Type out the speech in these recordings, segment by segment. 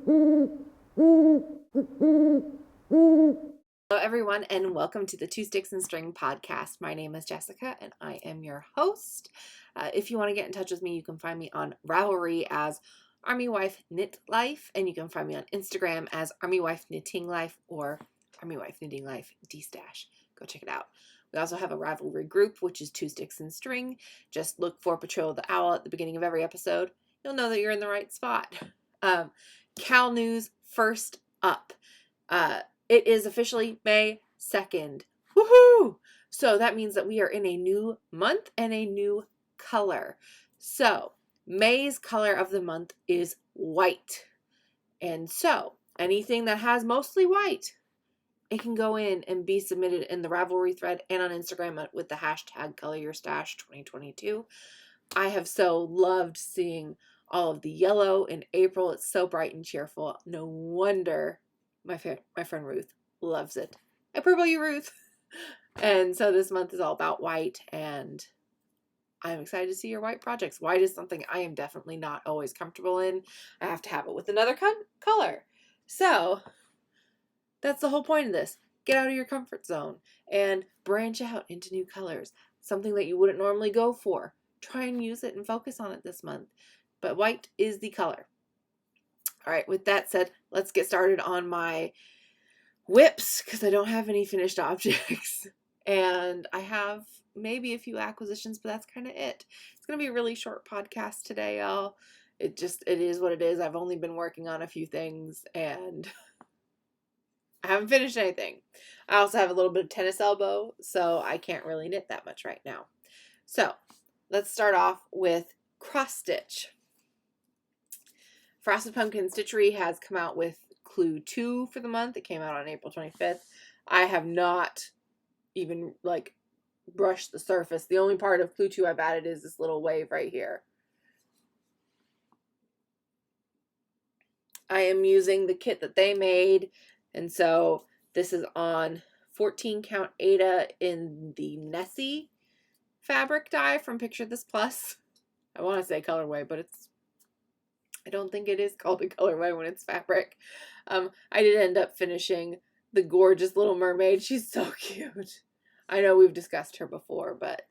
Hello, everyone, and welcome to the Two Sticks and String podcast. My name is Jessica, and I am your host. If you want to get in touch with me, you can find me on Ravelry as Armywifeknitlife, and you can find me on Instagram as Armywifeknitlife or Armywifeknitlife D-stash. Go check it out. We also have a Ravelry group, which is Two Sticks and String. Just look for Patrol the Owl at the beginning of every episode. You'll know that you're in the right spot. Cal news first up. It is officially May 2nd. Woohoo! So that means that we are in a new month and a new color. So May's color of the month is white. And so anything that has mostly white, it can go in and be submitted in the Ravelry thread and on Instagram with the hashtag ColorYourStash2022. I have so loved seeing all of the yellow in April. It's so bright and cheerful. No wonder my friend Ruth loves it. I purple you, Ruth. And so this month is all about white, and I'm excited to see your white projects. White is something I am definitely not always comfortable in. I have to have it with another color. So that's the whole point of this. Get out of your comfort zone and branch out into new colors. Something that you wouldn't normally go for. Try and use it and focus on it this month. But white is the color. All right, with that said, let's get started on my whips because I don't have any finished objects. And I have maybe a few acquisitions, but that's kind of it. It's going to be a really short podcast today, y'all. It is what it is. I've only been working on a few things and I haven't finished anything. I also have a little bit of tennis elbow, so I can't really knit that much right now. So let's start off with cross stitch. Frosted Pumpkin Stitchery has come out with Clue 2 for the month. It came out on April 25th. I have not even brushed the surface. The only part of Clue 2 I've added is this little wave right here. I am using the kit that they made, and so this is on 14 count Aida in the Nessie fabric dye from Picture This Plus. I want to say colorway, but I don't think it is called a colorway when it's fabric. I did end up finishing the gorgeous little mermaid. She's so cute. I know we've discussed her before, but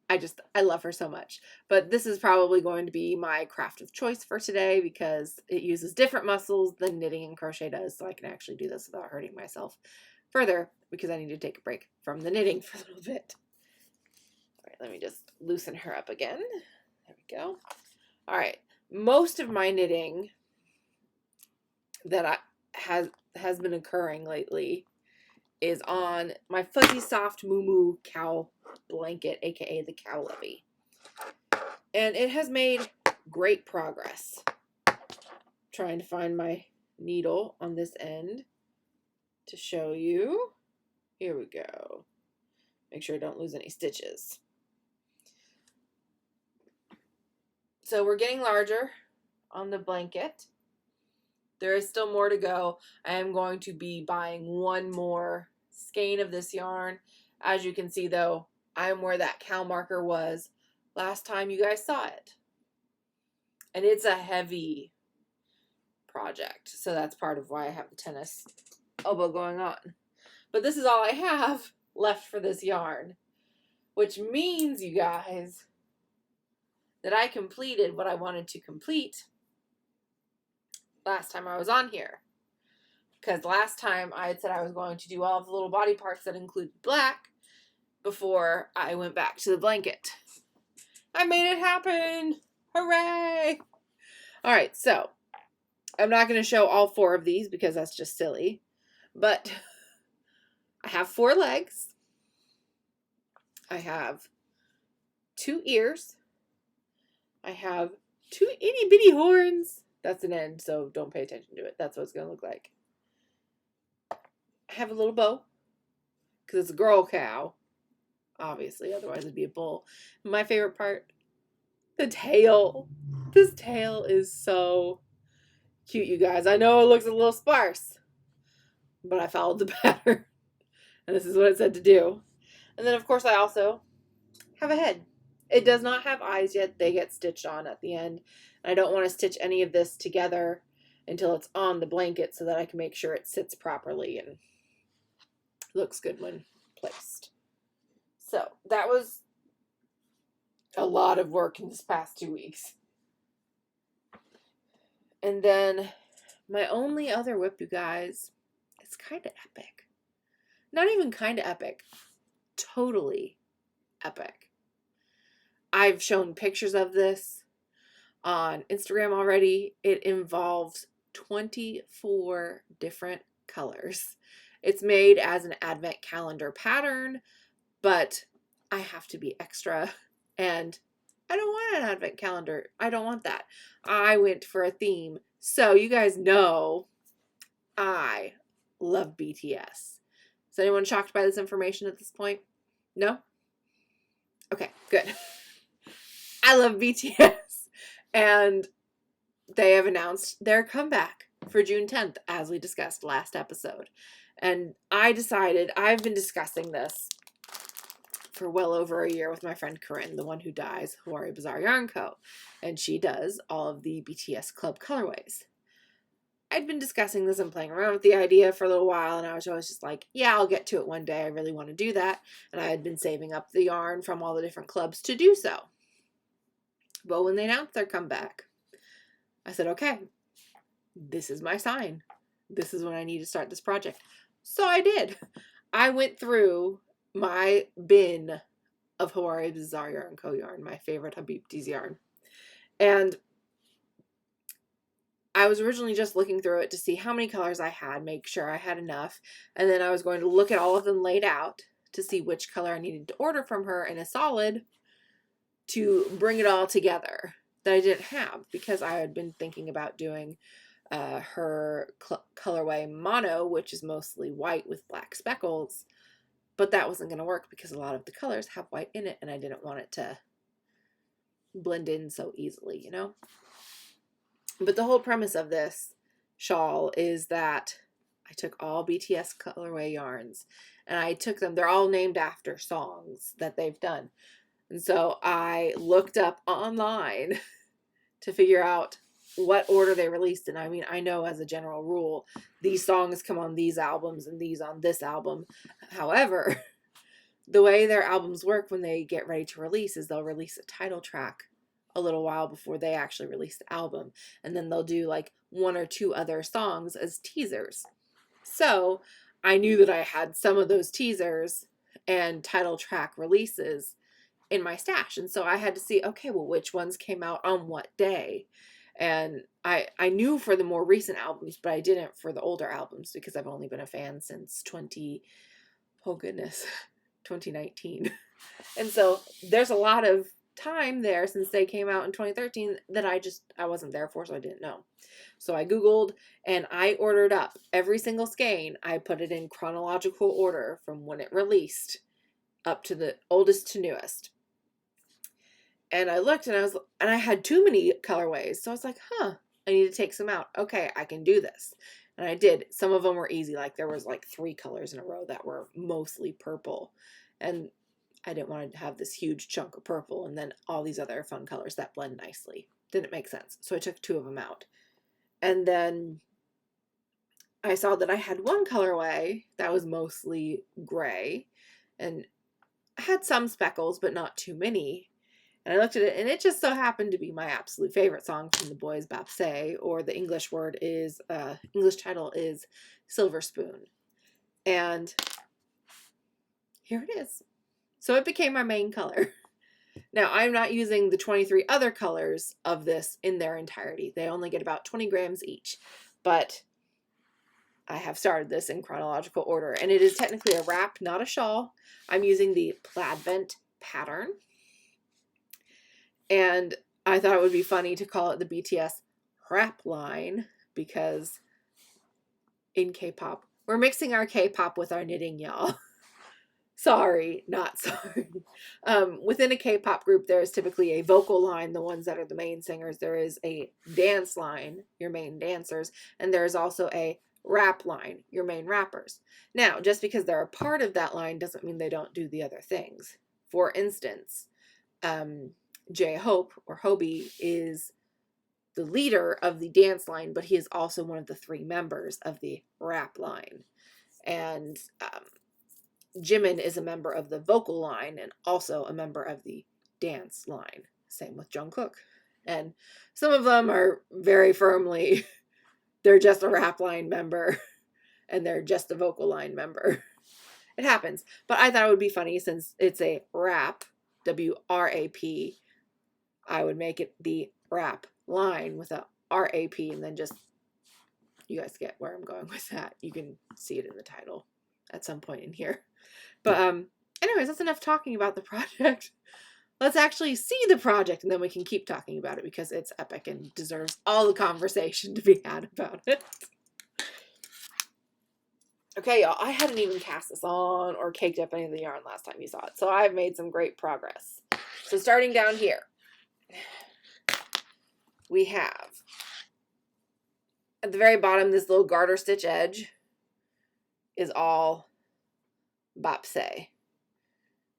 I love her so much. But this is probably going to be my craft of choice for today because it uses different muscles than knitting and crochet does, so I can actually do this without hurting myself further because I need to take a break from the knitting for a little bit. All right, let me just loosen her up again. There we go. All right. Most of my knitting that has been occurring lately is on my fuzzy soft Moo cow blanket, aka the cow levy, and it has made great progress. Trying to find my needle on this end to show you. Here we go. Make sure I don't lose any stitches. So we're getting larger on the blanket. There is still more to go. I am going to be buying one more skein of this yarn. As you can see, though, I am where that cow marker was last time you guys saw it. And it's a heavy project. So that's part of why I have the tennis elbow going on. But this is all I have left for this yarn. Which means, you guys, that I completed what I wanted to complete last time I was on here. Because last time I had said I was going to do all of the little body parts that included black before I went back to the blanket. I made it happen! Hooray! Alright, so I'm not going to show all 4 of these because that's just silly. But I have 4 legs. I have 2 ears. I have 2 itty bitty horns. That's an end, so don't pay attention to it. That's what it's going to look like. I have a little bow, because it's a girl cow, obviously, otherwise it'd be a bull. My favorite part, the tail. This tail is so cute, you guys. I know it looks a little sparse, but I followed the pattern, and this is what it said to do. And then, of course, I also have a head. It does not have eyes yet. They get stitched on at the end. I don't want to stitch any of this together until it's on the blanket so that I can make sure it sits properly and looks good when placed. So that was a lot of work in this past 2 weeks. And then my only other whip, you guys, it's kind of epic. Not even kind of epic. Totally epic. I've shown pictures of this on Instagram already. It involves 24 different colors. It's made as an advent calendar pattern, but I have to be extra, and I don't want an advent calendar. I don't want that. I went for a theme. So you guys know I love BTS. Is anyone shocked by this information at this point? No? Okay, good. I love BTS. And they have announced their comeback for June 10th, as we discussed last episode. And I decided, I've been discussing this for well over a year with my friend Corinne, the one who dyes Hawaii Bazaar Yarn Co. And she does all of the BTS Club colorways. I'd been discussing this and playing around with the idea for a little while, and I was always just like, yeah, I'll get to it one day. I really want to do that. And I had been saving up the yarn from all the different clubs to do so. But when they announced their comeback, I said, okay, this is my sign. This is when I need to start this project. So I did. I went through my bin of Hawaii Bazaar Yarn Co. yarn, my favorite Habibti's yarn. And I was originally just looking through it to see how many colors I had, make sure I had enough. And then I was going to look at all of them laid out to see which color I needed to order from her in a solid to bring it all together that I didn't have, because I had been thinking about doing her colorway mono, which is mostly white with black speckles, but that wasn't going to work because a lot of the colors have white in it and I didn't want it to blend in so easily, you know? But the whole premise of this shawl is that I took all BTS colorway yarns and I took them, they're all named after songs that they've done. And so I looked up online to figure out what order they released in. I mean, I know as a general rule, these songs come on these albums and these on this album. However, the way their albums work when they get ready to release is they'll release a title track a little while before they actually release the album. And then they'll do like 1 or 2 other songs as teasers. So I knew that I had some of those teasers and title track releases in my stash. And so I had to see, okay, well, which ones came out on what day? And I knew for the more recent albums, but I didn't for the older albums because I've only been a fan since 2019. And so there's a lot of time there since they came out in 2013 that I wasn't there for, so I didn't know. So I Googled and I ordered up every single skein. I put it in chronological order from when it released up to the oldest to newest. And I looked and I had too many colorways. So I was like, I need to take some out. Okay, I can do this. And I did. Some of them were easy. Like there was like 3 colors in a row that were mostly purple. And I didn't want to have this huge chunk of purple and then all these other fun colors that blend nicely. Didn't make sense. So I took 2 of them out. And then I saw that I had one colorway that was mostly gray and had some speckles, but not too many. And I looked at it and it just so happened to be my absolute favorite song from the Boys Bapse, or the English title is Silver Spoon. And here it is. So it became my main color. Now, I'm not using the 23 other colors of this in their entirety. They only get about 20 grams each. But I have started this in chronological order. And it is technically a wrap, not a shawl. I'm using the Plaidvent pattern. And I thought it would be funny to call it the BTS wrap line, because in K-pop, we're mixing our K-pop with our knitting, y'all. Sorry, not sorry. Within a K-pop group, there is typically a vocal line, the ones that are the main singers. There is a dance line, your main dancers, and there is also a rap line, your main rappers. Now, just because they're a part of that line doesn't mean they don't do the other things. For instance, J-Hope, or Hobie, is the leader of the dance line, but he is also one of the 3 members of the rap line. And Jimin is a member of the vocal line and also a member of the dance line. Same with Jungkook. And some of them are very firmly, they're just a rap line member and they're just a vocal line member. It happens. But I thought it would be funny since it's a rap, W-R-A-P, I would make it the rap line with a R-A-P, and then just, you guys get where I'm going with that. You can see it in the title at some point in here. But anyways, that's enough talking about the project. Let's actually see the project, and then we can keep talking about it because it's epic and deserves all the conversation to be had about it. Okay, y'all, I hadn't even cast this on or caked up any of the yarn last time you saw it, so I've made some great progress. So starting down here, we have, at the very bottom, this little garter stitch edge is all bapse.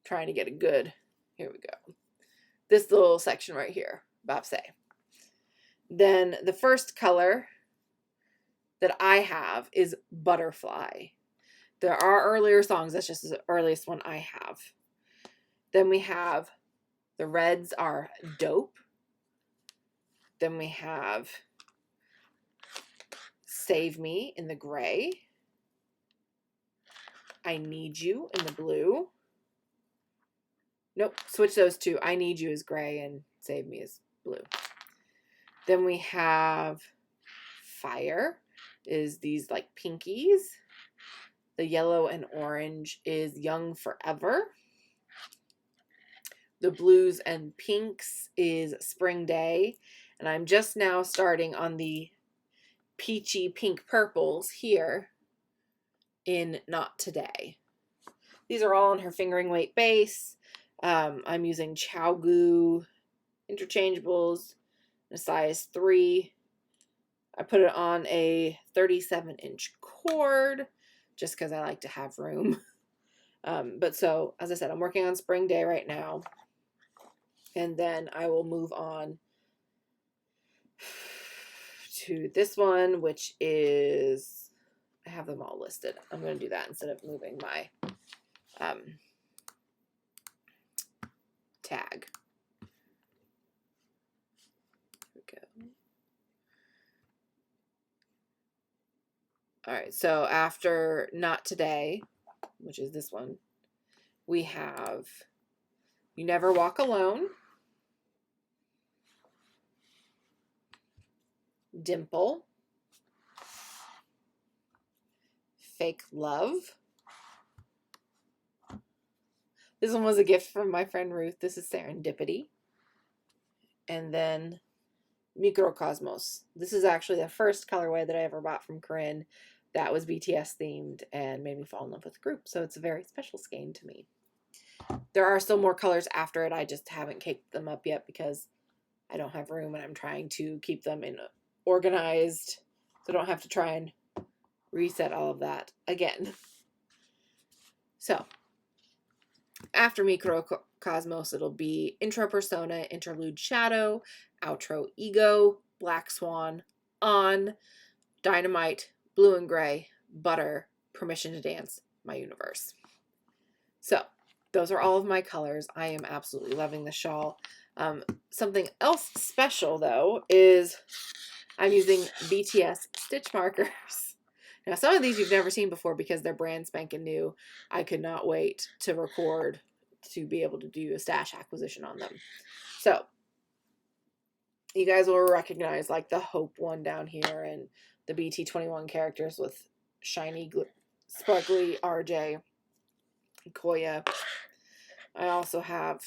Trying to get a good, here we go. This little section right here, bapse. Then the first color that I have is Butterfly. There are earlier songs, that's just the earliest one I have. Then we have, the reds are Dope. Then we have Save Me in the gray. I Need You in the blue. Nope, switch those two. I Need You is gray and Save Me is blue. Then we have Fire is these like pinkies. The yellow and orange is Young Forever. The blues and pinks is Spring Day. And I'm just now starting on the peachy pink purples here in Not Today. These are all on her fingering weight base. I'm using Chow interchangeables, a size 3. I put it on a 37-inch cord just because I like to have room. But so, as I said, I'm working on Spring Day right now. And then I will move on to this one, which is, I have them all listed. I'm going to do that instead of moving my tag. Here we go. All right, so after Not Today, which is this one, we have You Never Walk Alone, Dimple, Fake Love. This one was a gift from my friend Ruth. This is Serendipity. And then Microcosmos. This is actually the first colorway that I ever bought from Corinne that was BTS themed and made me fall in love with the group. So it's a very special skein to me. There are still more colors after it. I just haven't caked them up yet because I don't have room and I'm trying to keep them in organized so I don't have to try and reset all of that again. So after Microcosmos, it'll be Intro Persona, Interlude Shadow, Outro Ego, Black Swan, On, Dynamite, Blue and Gray, Butter, Permission to Dance, My Universe. So those are all of my colors. I am absolutely loving the shawl. Something else special though is I'm using BTS stitch markers. Now some of these you've never seen before because they're brand spanking new. I could not wait to record to be able to do a stash acquisition on them. So you guys will recognize like the Hope one down here and the BT21 characters with shiny, sparkly RJ, Koya. I also have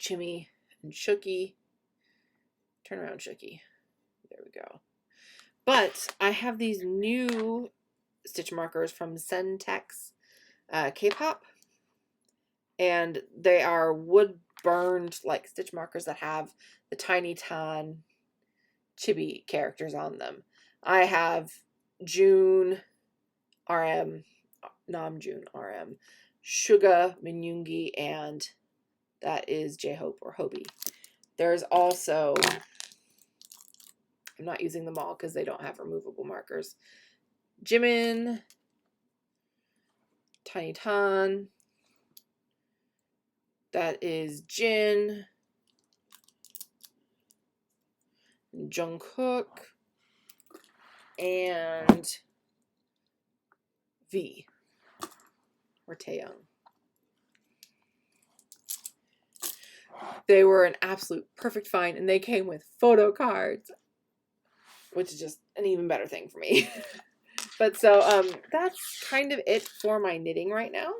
Chimmy and Shooky. Turn around, Shooky. There we go. But I have these new stitch markers from Sentex Kpop. And they are wood burned like stitch markers that have the Tiny Tan chibi characters on them. I have June RM, Namjoon RM, Suga Minyungi, and that is J-Hope or Hobie. There's also I'm not using them all because they don't have removable markers. Jimin, Tiny Tan, that is Jin, Jungkook, and V, or Taeyong. They were an absolute perfect find, and they came with photo cards, which is just an even better thing for me. But so that's kind of it for my knitting right now.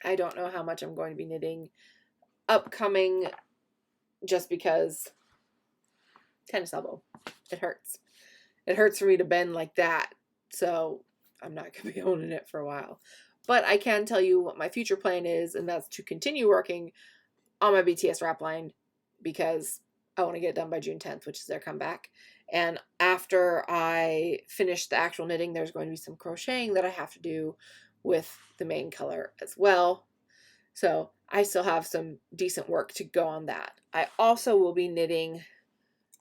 I don't know how much I'm going to be knitting upcoming, just because tennis elbow, it hurts. It hurts for me to bend like that, so I'm not going to be owning it for a while. But I can tell you what my future plan is, and that's to continue working on my BTS wrap line, because I want to get it done by June 10th, which is their comeback. And after I finish the actual knitting, there's going to be some crocheting that I have to do with the main color as well. So I still have some decent work to go on that. I also will be knitting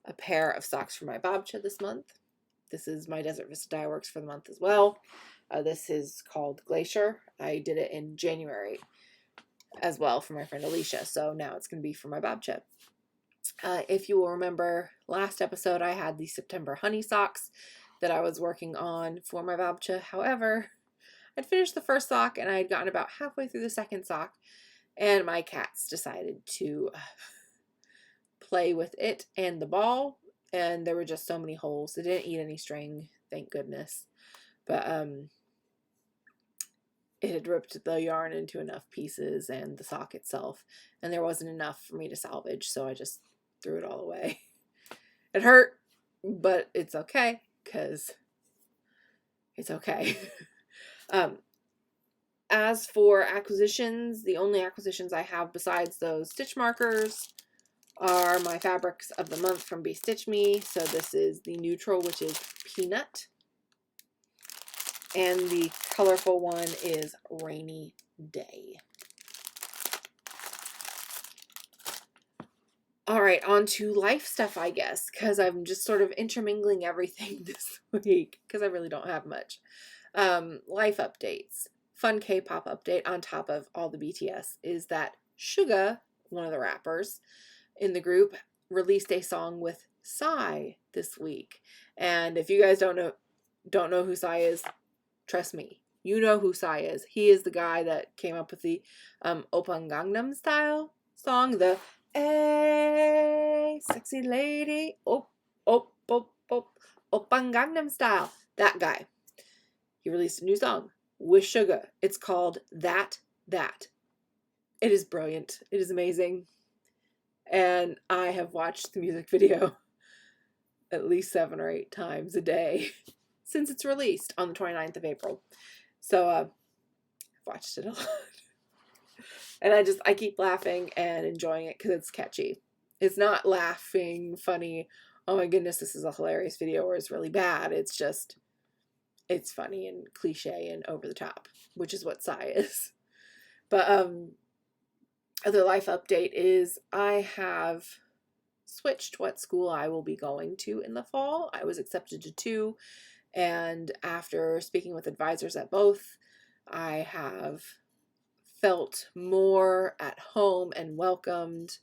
a pair of socks for my babcha this month. This is my Desert Vista Dye Works for the month as well. This is called Glacier. I did it in January as well for my friend Alicia, so now it's going to be for my babcha. If you will remember, last episode I had the September honey socks that I was working on for my babcha. However, I'd finished the first sock and I had gotten about halfway through the second sock, and my cats decided to play with it and the ball, and there were just so many holes. They didn't eat any string, thank goodness. But it had ripped the yarn into enough pieces and the sock itself, and there wasn't enough for me to salvage, so I just threw it all away. It hurt, but it's okay, because it's okay. As for acquisitions, the only acquisitions I have besides those stitch markers are my fabrics of the month from Be Stitch Me. So this is the neutral, which is Peanut, and the colorful one is Rainy Day. All right, on to life stuff, I guess, because I'm just sort of intermingling everything this week because I really don't have much. Life updates. Fun K-pop update on top of all the BTS is that Suga, one of the rappers in the group, released a song with Psy this week. And if you guys don't know who Psy is, trust me, you know who Psy is. He is the guy that came up with the Oppan Gangnam Style song, the "Hey, sexy lady, op, op, op, op, Oppan Gangnam Style." That guy. He released a new song with Suga. It's called That. It is brilliant. It is amazing. And I have watched the music video at least 7 or 8 times a day since it's released on the 29th of April. So I've watched it a lot. And I keep laughing and enjoying it because it's catchy. It's not laughing, funny, oh my goodness, this is a hilarious video, or it's really bad. It's just, it's funny and cliche and over the top, which is what Psy is. But other life update is I have switched what school I will be going to in the fall. I was accepted to 2, and after speaking with advisors at both, I have felt more at home and welcomed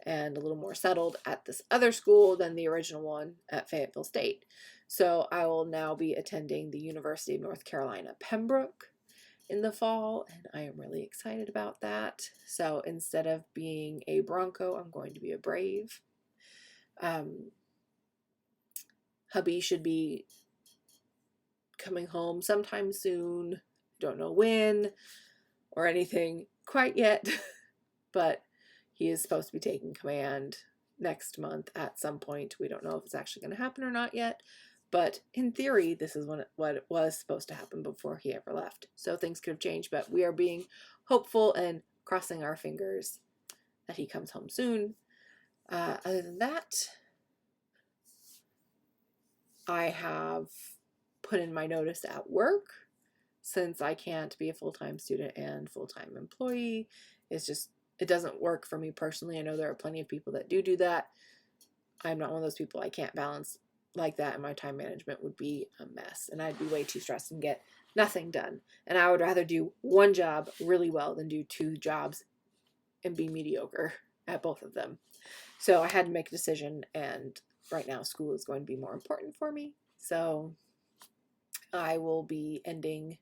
and a little more settled at this other school than the original one at Fayetteville State. So I will now be attending the University of North Carolina, Pembroke in the fall, and I am really excited about that. So instead of being a Bronco, I'm going to be a Brave. Hubby should be coming home sometime soon. Don't know when or anything quite yet, but he is supposed to be taking command next month at some point. We don't know if it's actually going to happen or not yet, but in theory, this is what it was supposed to happen before he ever left. So things could have changed, but we are being hopeful and crossing our fingers that he comes home soon. Other than that, I have put in my notice at work. Since I can't be a full-time student and full-time employee, it doesn't work for me personally. I know there are plenty of people that do that. I'm not one of those people. I can't balance like that, and my time management would be a mess, and I'd be way too stressed and get nothing done. And I would rather do one job really well than do two jobs and be mediocre at both of them. So I had to make a decision, and right now school is going to be more important for me. So I will be ending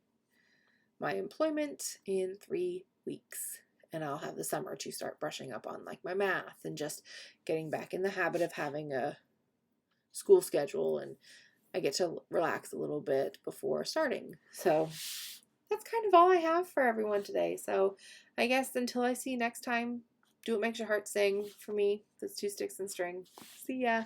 my employment in 3 weeks, and I'll have the summer to start brushing up on like my math and just getting back in the habit of having a school schedule, and I get to relax a little bit before starting. So that's kind of all I have for everyone today. So I guess until I see you next time, do what makes your heart sing. For me, that's 2 sticks and string. See ya.